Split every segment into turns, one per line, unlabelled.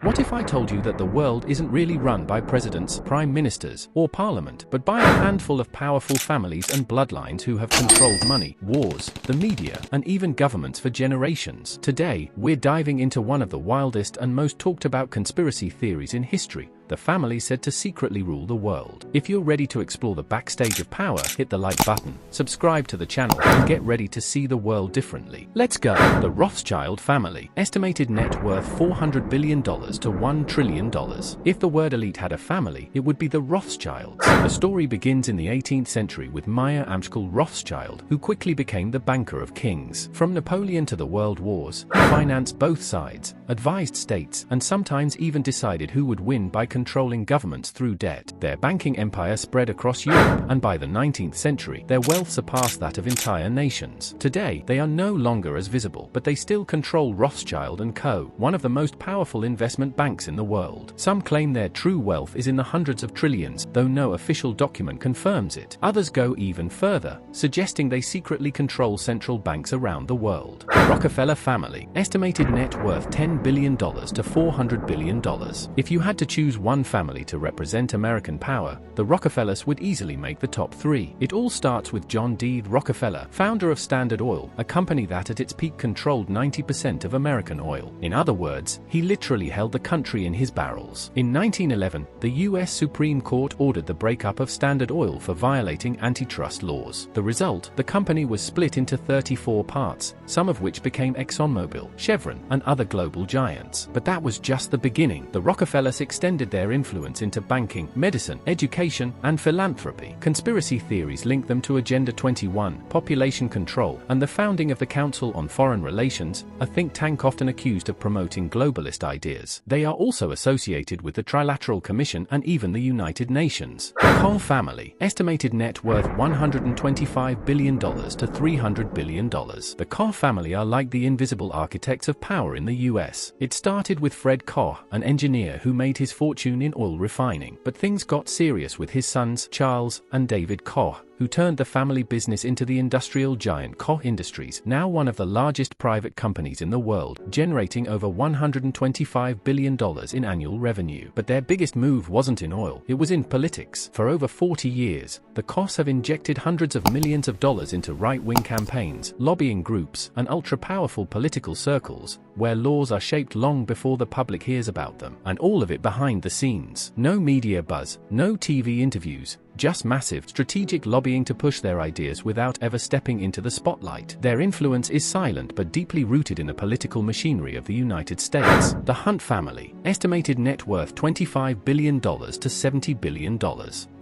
What if I told you that the world isn't really run by presidents, prime ministers, or parliament, but by a handful of powerful families and bloodlines who have controlled money, wars, the media, and even governments for generations? Today, we're diving into one of the wildest and most talked about conspiracy theories in history, the family said to secretly rule the world. If you're ready to explore the backstage of power, hit the like button, subscribe to the channel, and get ready to see the world differently. Let's go. The Rothschild family. Estimated net worth $400 billion to $1 trillion. If the word elite had a family, it would be the Rothschilds. The story begins in the 18th century with Meyer Amschel Rothschild, who quickly became the banker of kings. From Napoleon to the World Wars, he financed both sides, advised states, and sometimes even decided who would win by controlling governments through debt. Their banking empire spread across Europe, and by the 19th century, their wealth surpassed that of entire nations. Today, they are no longer as visible, but they still control Rothschild & Co., one of the most powerful investment banks in the world. Some claim their true wealth is in the hundreds of trillions, though no official document confirms it. Others go even further, suggesting they secretly control central banks around the world. The Rockefeller family. Estimated net worth $10 billion to $400 billion. If you had to choose one family to represent American power, the Rockefellers would easily make the top three. It all starts with John D. Rockefeller, founder of Standard Oil, a company that at its peak controlled 90% of American oil. In other words, he literally held the country in his barrels. In 1911, the U.S. Supreme Court ordered the breakup of Standard Oil for violating antitrust laws. The result, the company was split into 34 parts, some of which became ExxonMobil, Chevron, and other global giants. But that was just the beginning. The Rockefellers extended their influence into banking, medicine, education, and philanthropy. Conspiracy theories link them to Agenda 21, population control, and the founding of the Council on Foreign Relations, a think tank often accused of promoting globalist ideas. They are also associated with the Trilateral Commission and even the United Nations. The Koch family. Estimated net worth $125 billion to $300 billion. The Koch family are like the invisible architects of power in the US. It started with Fred Koch, an engineer who made his fortune in oil refining. But things got serious with his sons, Charles and David Koch, who turned the family business into the industrial giant Koch Industries, now one of the largest private companies in the world, generating over $125 billion in annual revenue. But their biggest move wasn't in oil, it was in politics. For over 40 years, the Kochs have injected hundreds of millions of dollars into right-wing campaigns, lobbying groups, and ultra-powerful political circles, where laws are shaped long before the public hears about them, and all of it behind the scenes. No media buzz, no TV interviews, just massive, strategic lobbying to push their ideas without ever stepping into the spotlight. Their influence is silent but deeply rooted in the political machinery of the United States. The Hunt family. Estimated net worth $25 billion to $70 billion.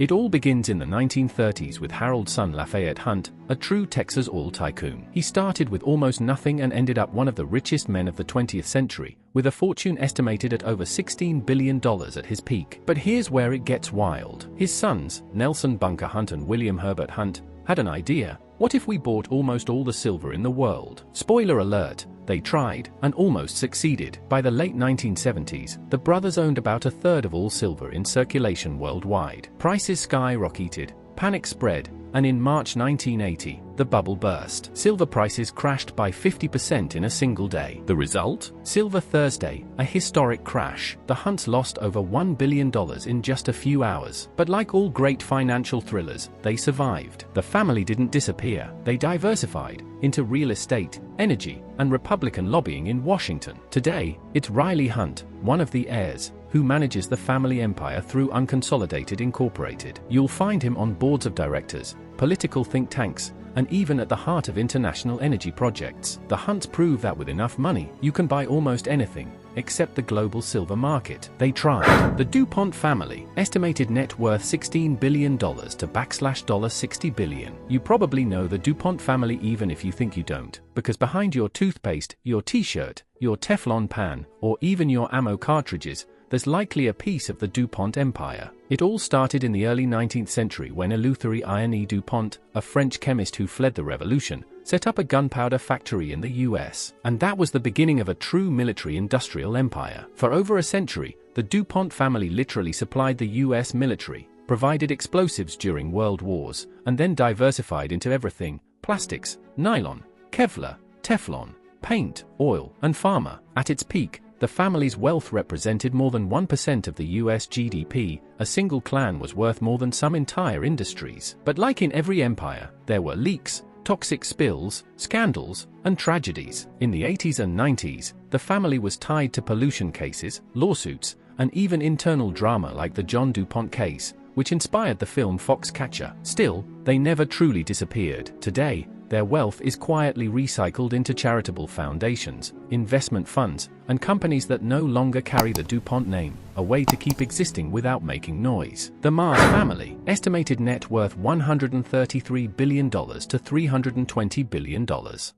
It all begins in the 1930s with Harold's son Lafayette Hunt, a true Texas oil tycoon. He started with almost nothing and ended up one of the richest men of the 20th century, with a fortune estimated at over $16 billion at his peak. But here's where it gets wild. His sons, Nelson Bunker Hunt and William Herbert Hunt, had an idea. What if we bought almost all the silver in the world? Spoiler alert, they tried, and almost succeeded. By the late 1970s, the brothers owned about a third of all silver in circulation worldwide. Prices skyrocketed, panic spread, and in March 1980, the bubble burst. Silver prices crashed by 50% in a single day. The result? Silver Thursday, a historic crash. The Hunts lost over $1 billion in just a few hours. But like all great financial thrillers, they survived. The family didn't disappear. They diversified into real estate, energy, and Republican lobbying in Washington. Today, it's Riley Hunt, one of the heirs, who manages the family empire through Unconsolidated Incorporated. You'll find him on boards of directors, political think tanks, and even at the heart of international energy projects. The Hunts prove that with enough money, you can buy almost anything, except the global silver market. They tried. The DuPont family. Estimated net worth $16 billion to $60 billion. You probably know the DuPont family even if you think you don't, because behind your toothpaste, your t-shirt, your Teflon pan, or even your ammo cartridges, there's likely a piece of the DuPont empire. It all started in the early 19th century when Eleuthery Ione DuPont, a French chemist who fled the revolution, set up a gunpowder factory in the US. And that was the beginning of a true military-industrial empire. For over a century, the DuPont family literally supplied the US military, provided explosives during world wars, and then diversified into everything: plastics, nylon, Kevlar, Teflon, paint, oil, and pharma. At its peak, the The family's wealth represented more than 1% of the US GDP. A single clan was worth more than some entire industries. But like in every empire, there were leaks, toxic spills, scandals, and tragedies. In the 80s and 90s, the family was tied to pollution cases, lawsuits, and even internal drama like the John DuPont case, which inspired the film Foxcatcher. Still, they never truly disappeared. Today, their wealth is quietly recycled into charitable foundations, investment funds, and companies that no longer carry the DuPont name, a way to keep existing without making noise. The Mars family, estimated net worth $133 billion to $320 billion.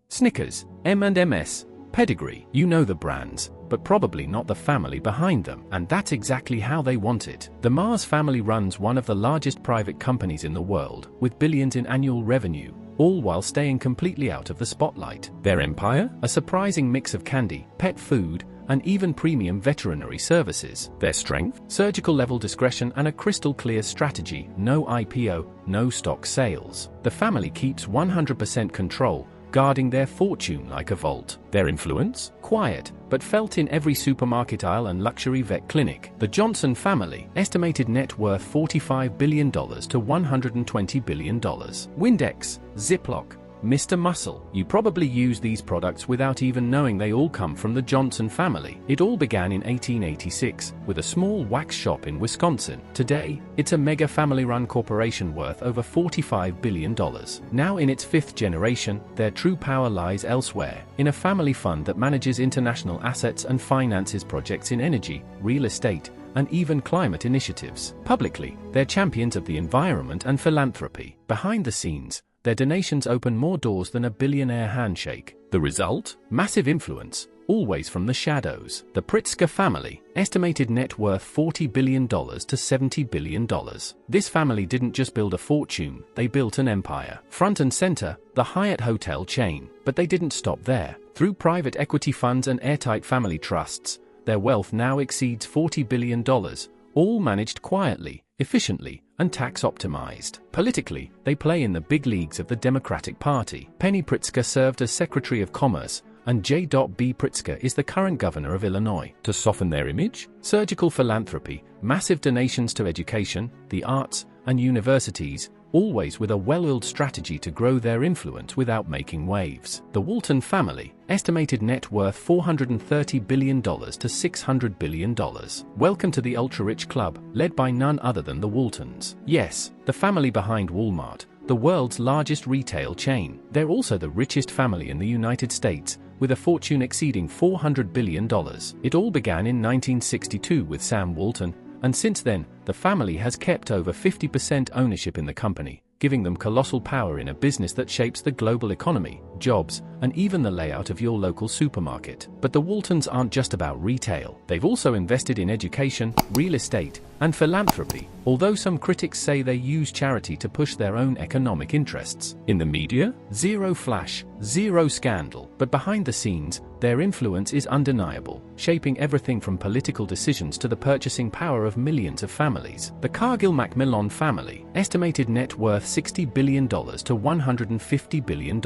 Snickers, M&Ms, Pedigree, you know the brands, but probably not the family behind them, and that's exactly how they want it. The Mars family runs one of the largest private companies in the world, with billions in annual revenue, all while staying completely out of the spotlight. Their empire? A surprising mix of candy, pet food, and even premium veterinary services. Their strength? Surgical-level discretion and a crystal-clear strategy: no IPO, no stock sales. The family keeps 100% control, guarding their fortune like a vault. Their influence? Quiet, but felt in every supermarket aisle and luxury vet clinic. The Johnson family, estimated net worth $45 billion to $120 billion. Windex, Ziploc, Mr. Muscle. You probably use these products without even knowing they all come from the Johnson family. It all began in 1886 with a small wax shop in Wisconsin. Today, it's a mega family-run corporation worth over $45 billion. Now in its fifth generation, their true power lies elsewhere, in a family fund that manages international assets and finances projects in energy, real estate, and even climate initiatives. Publicly, they're champions of the environment and philanthropy. Behind the scenes, their donations open more doors than a billionaire handshake. The result? Massive influence, always from the shadows. The Pritzker family, estimated net worth $40 billion to $70 billion. This family didn't just build a fortune, they built an empire. Front and center, the Hyatt hotel chain. But they didn't stop there. Through private equity funds and airtight family trusts, their wealth now exceeds $40 billion, all managed quietly, efficiently, and tax-optimized. Politically, they play in the big leagues of the Democratic Party. Penny Pritzker served as Secretary of Commerce, and J.B. Pritzker is the current governor of Illinois. To soften their image? Surgical philanthropy, massive donations to education, the arts, and universities, always with a well-oiled strategy to grow their influence without making waves. The Walton family, estimated net worth $430 billion to $600 billion. Welcome to the ultra-rich club, led by none other than the Waltons. Yes, the family behind Walmart, the world's largest retail chain. They're also the richest family in the United States, with a fortune exceeding $400 billion. It all began in 1962 with Sam Walton, and since then, the family has kept over 50% ownership in the company, giving them colossal power in a business that shapes the global economy, jobs, and even the layout of your local supermarket. But the Waltons aren't just about retail. They've also invested in education, real estate, and philanthropy, although some critics say they use charity to push their own economic interests. In the media, zero flash, zero scandal, but behind the scenes, their influence is undeniable, shaping everything from political decisions to the purchasing power of millions of families. The Cargill-Macmillan family, estimated net worth $60 billion to $150 billion.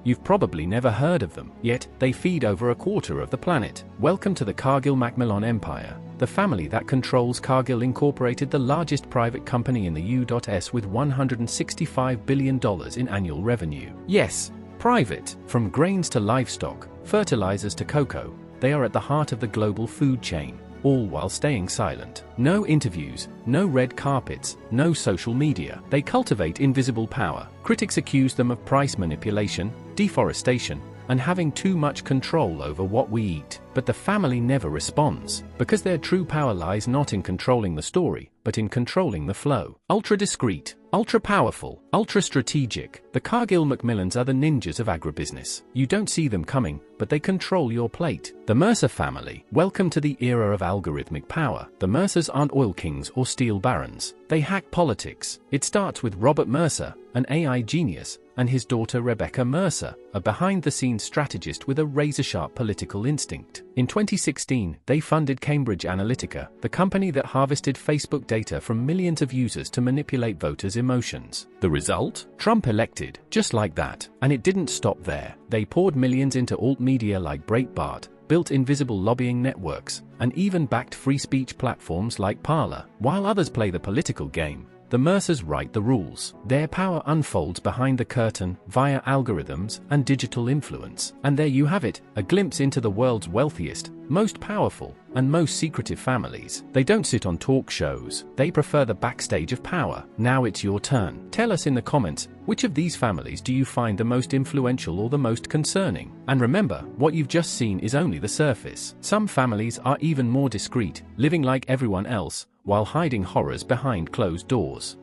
You've probably never heard of them, yet they feed over a quarter of the planet. Welcome to the Cargill-Macmillan empire. The family that controls Cargill Incorporated, the largest private company in the U.S. with $165 billion in annual revenue. Yes, private. From grains to livestock, fertilizers to cocoa, they are at the heart of the global food chain, all while staying silent. No interviews, no red carpets, no social media. They cultivate invisible power. Critics accuse them of price manipulation, deforestation, and having too much control over what we eat. But the family never responds, because their true power lies not in controlling the story, but in controlling the flow. Ultra discreet, ultra powerful, ultra strategic. The Cargill-Macmillans are the ninjas of agribusiness. You don't see them coming, but they control your plate. The Mercer family. Welcome to the era of algorithmic power. The Mercers aren't oil kings or steel barons. They hack politics. It starts with Robert Mercer, an AI genius, and his daughter Rebecca Mercer, a behind-the-scenes strategist with a razor-sharp political instinct. In 2016, they funded Cambridge Analytica, the company that harvested Facebook data from millions of users to manipulate voters' emotions. The result? Trump elected, just like that. And it didn't stop there. They poured millions into alt media like Breitbart, built invisible lobbying networks, and even backed free speech platforms like Parler. While others play the political game, the Mercers write the rules. Their power unfolds behind the curtain via algorithms and digital influence. And there you have it, a glimpse into the world's wealthiest, most powerful, and most secretive families. They don't sit on talk shows, they prefer the backstage of power. Now it's your turn. Tell us in the comments, which of these families do you find the most influential or the most concerning? And remember, what you've just seen is only the surface. Some families are even more discreet, living like everyone else, while hiding horrors behind closed doors.